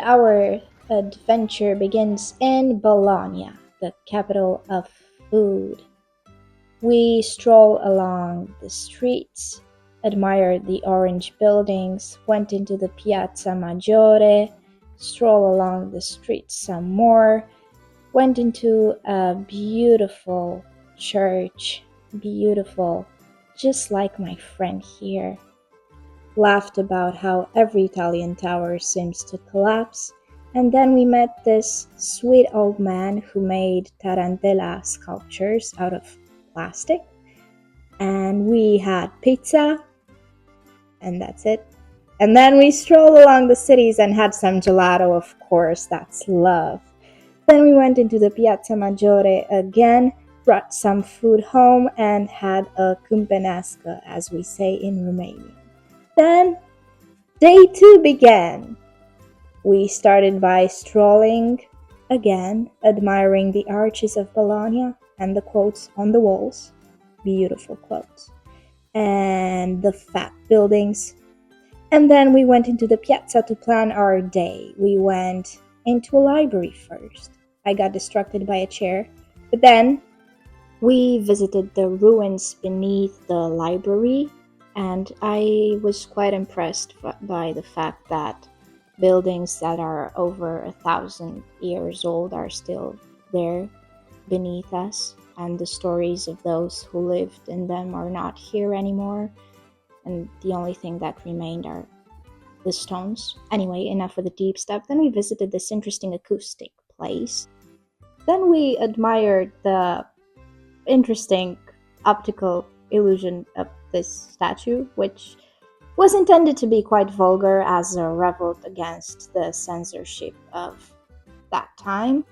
our adventure begins in Bologna, the capital of food. We stroll along the streets, admired the orange buildings, went into the Piazza Maggiore, stroll along the streets some more, went into a beautiful church, beautiful, just like my friend here. Laughed about how every Italian tower seems to collapse, and then we met this sweet old man who made tarantella sculptures out of plastic, and we had pizza, and that's it. And then we strolled along the cities and had some gelato, of course, that's love. Then we went into the Piazza Maggiore again, brought some food home, and had a cumpenască, as we say in Romanian. Then day 2 began. We started by strolling again, admiring the arches of Bologna and the quotes on the walls, beautiful quotes, and the fat buildings. And then we went into the piazza to plan our day. We went into a library first. I got distracted by a chair, but then we visited the ruins beneath the library, and I was quite impressed by the fact that buildings that are over 1,000 years old are still there beneath us, and the stories of those who lived in them are not here anymore, and the only thing that remained are the stones. Anyway, enough of the deep stuff. Then we visited this interesting acoustic place. Then we admired the interesting optical illusion of this statue, which was intended to be quite vulgar as a revolt against the censorship of that time.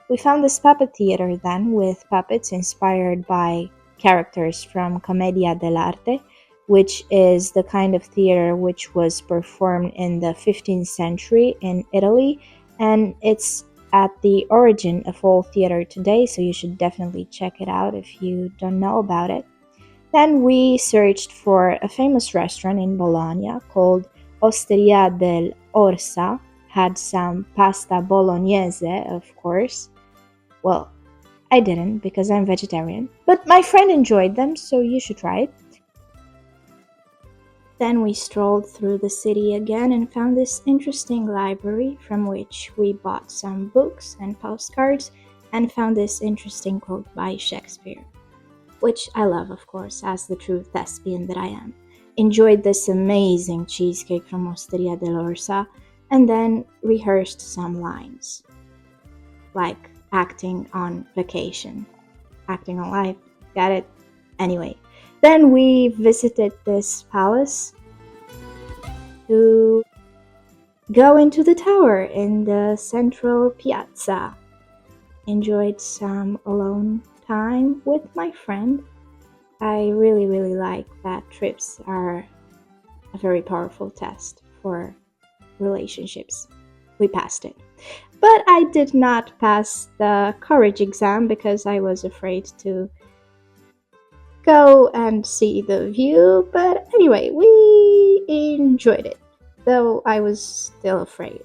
We found this puppet theater then, with puppets inspired by characters from Commedia dell'arte, which is the kind of theater which was performed in the 15th century in Italy, and it's at the origin of all theater today, so you should definitely check it out if you don't know about it. Then we searched for a famous restaurant in Bologna called Osteria del Orsa, had some pasta bolognese, of course. Well, I didn't because I'm vegetarian, but my friend enjoyed them, so you should try it. Then we strolled through the city again and found this interesting library from which we bought some books and postcards and found this interesting quote by Shakespeare, which I love, of course, as the true thespian that I am. Enjoyed this amazing cheesecake from Osteria dell'Orsa and then rehearsed some lines, like acting on vacation. Acting on life, got it? Anyway, then we visited this palace to go into the tower in the central piazza. Enjoyed some alone time with my friend. I really like that trips are a very powerful test for relationships. We passed it. But I did not pass the courage exam because I was afraid to go and see the view. But anyway, we enjoyed it, though I was still afraid.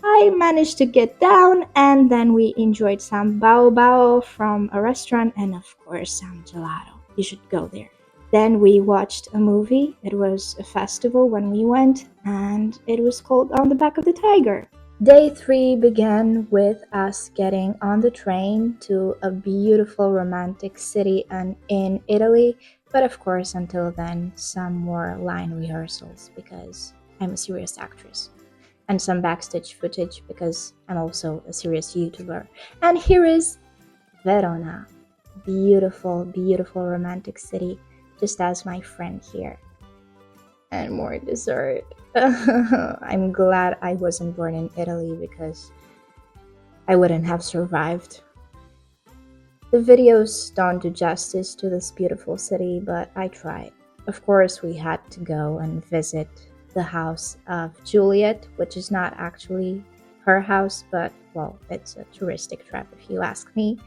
I managed to get down, and then we enjoyed some bao bao from a restaurant and of course some gelato. You should go there. Then we watched a movie. It was a festival when we went, and it was called On the Back of the Tiger. Day 3 began with us getting on the train to a beautiful romantic city in Italy, but of course until then some more line rehearsals because I'm a serious actress, and some backstage footage because I'm also a serious YouTuber. And here is Verona, beautiful romantic city, just as my friend here. And more dessert. I'm glad I wasn't born in Italy because I wouldn't have survived. The videos don't do justice to this beautiful city, but I tried. Of course, we had to go and visit the house of Juliet, which is not actually her house, but, well, it's a touristic trap if you ask me.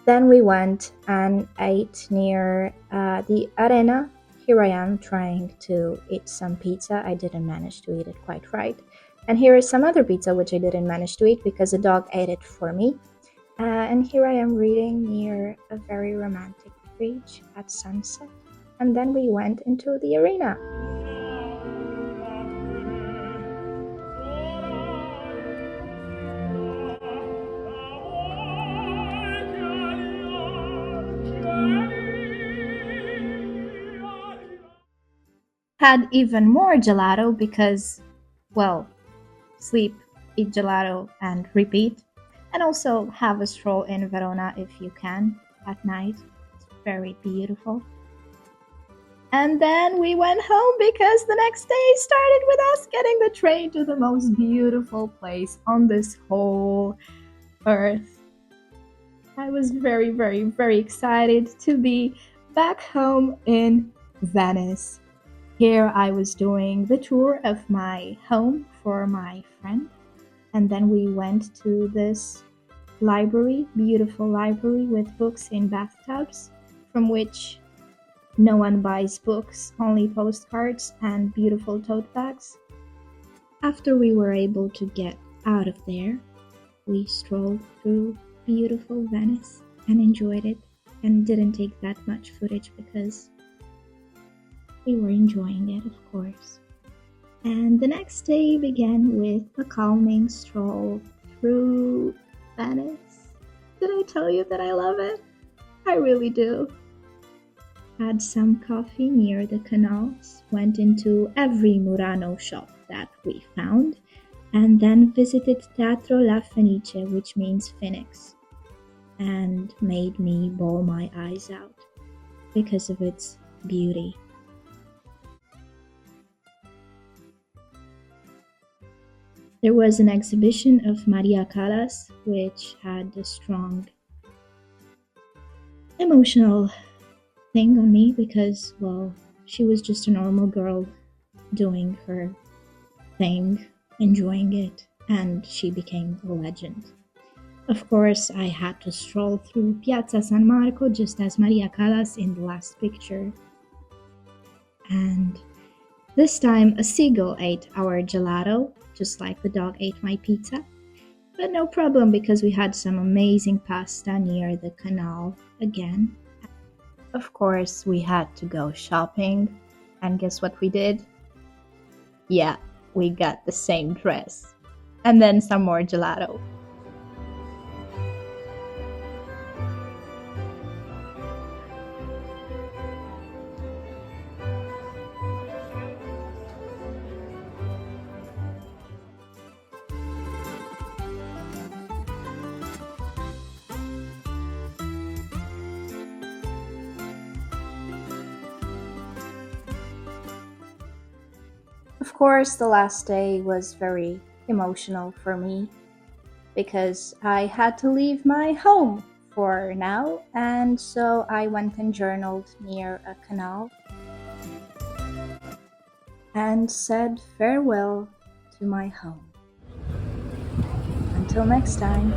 Then we went and ate near the Arena here I am trying to eat some pizza. I didn't manage to eat it quite right. And here is some other pizza which I didn't manage to eat because the dog ate it for me. And here I am reading near a very romantic bridge at sunset. And then we went into the arena. Had even more gelato because, well, sleep, eat gelato, and repeat. And also have a stroll in Verona if you can at night. It's very beautiful. And then we went home because the next day started with us getting the train to the most beautiful place on this whole earth. I was very, very, very excited to be back home in Venice. Here I was doing the tour of my home for my friend, and then we went to this library, beautiful library with books in bathtubs, from which no one buys books, only postcards and beautiful tote bags. After we were able to get out of there, we strolled through beautiful Venice and enjoyed it, and didn't take that much footage because we were enjoying it, of course. And the next day began with a calming stroll through Venice. Did I tell you that I love it? I really do. Had some coffee near the canals, went into every Murano shop that we found, and then visited Teatro La Fenice, which means Phoenix, and made me bawl my eyes out because of its beauty. There was an exhibition of Maria Callas, which had a strong emotional thing on me because, well, she was just a normal girl doing her thing, enjoying it, and she became a legend. Of course, I had to stroll through Piazza San Marco just as Maria Callas in the last picture. And this time a seagull ate our gelato, just like the dog ate my pizza. But no problem because we had some amazing pasta near the canal again. Of course, we had to go shopping, and guess what we did? Yeah, we got the same dress. And then some more gelato. Of course, the last day was very emotional for me because I had to leave my home for now, and so I went and journaled near a canal and said farewell to my home. Until next time.